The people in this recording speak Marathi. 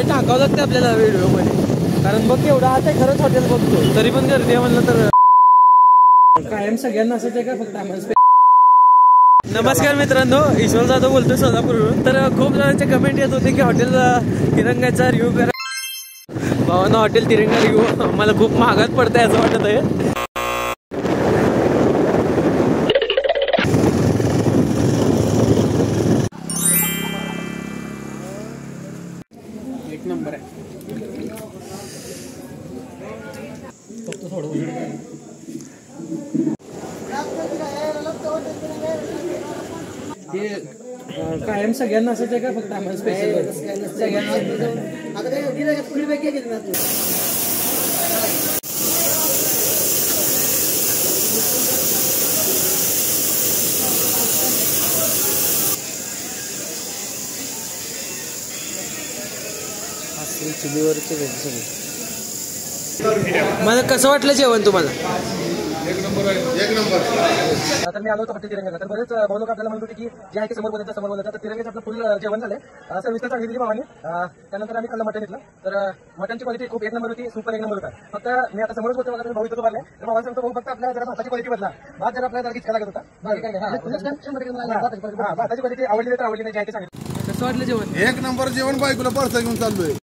टाकावं लागते आपल्याला व्हिडिओ मध्ये, कारण बघ एवढा आता खरंच हॉटेल बघतो तरी पण गर्दी आहे म्हणलं तर कायम सगळ्यांना असंच आहे का फक्त आम्हाला? नमस्कार मित्रांनो, ईश्वर जाधव बोलतोय सोलापूरवरून. तर खूप जणांचे कमेंट येत होते की हॉटेल तिरंगाचा रिव्ह्यू करा. भावांनो, हॉटेल तिरंगा रिव्ह्यू मला खूप महागात पडतंय असं वाटत आहे. एक नंबर आहे. फक्त थोडं ते कायम सगळ्यांना असंच आहे का फक्त आम्हाला स्पेशल? सगळ्यांना चुलीवरचे सगळे. मला कसं वाटलं जेवण तुम्हाला? एक नंबर आहे, एक नंबर. आता मी आलो होतो हॉटेल तिरंगा. तर बरेच भाऊ लोक आपल्याला म्हणत होते की जे आहे ते समोर बोलायचं समोर बोलायचं. तर तिरंगाचं आपलं फुल जेवण झालंय. सर्विस तर चांगली दिली भावानी. त्यानंतर आम्ही खाल्लं मटन घेतलं. तर मटनची क्वालिटी खूप एक नंबर होती, सुपर एक नंबर होता. फक्त मी आता समोरच होतो बघा, भाऊ इथं उभारले. तर भावाला सांगतो, भाऊ फक्त आपल्या जरा भाताची क्वालिटी बदला. भात जरा आपल्याला जरा किचका लागत होता. भाताची क्वालिटी आवडली तर आवडली नाही, जे आहे ते सांगितलं. कसं वाटलं जेवण? एक नंबर जेवण. बायकोला परसा घेऊन चाललोय.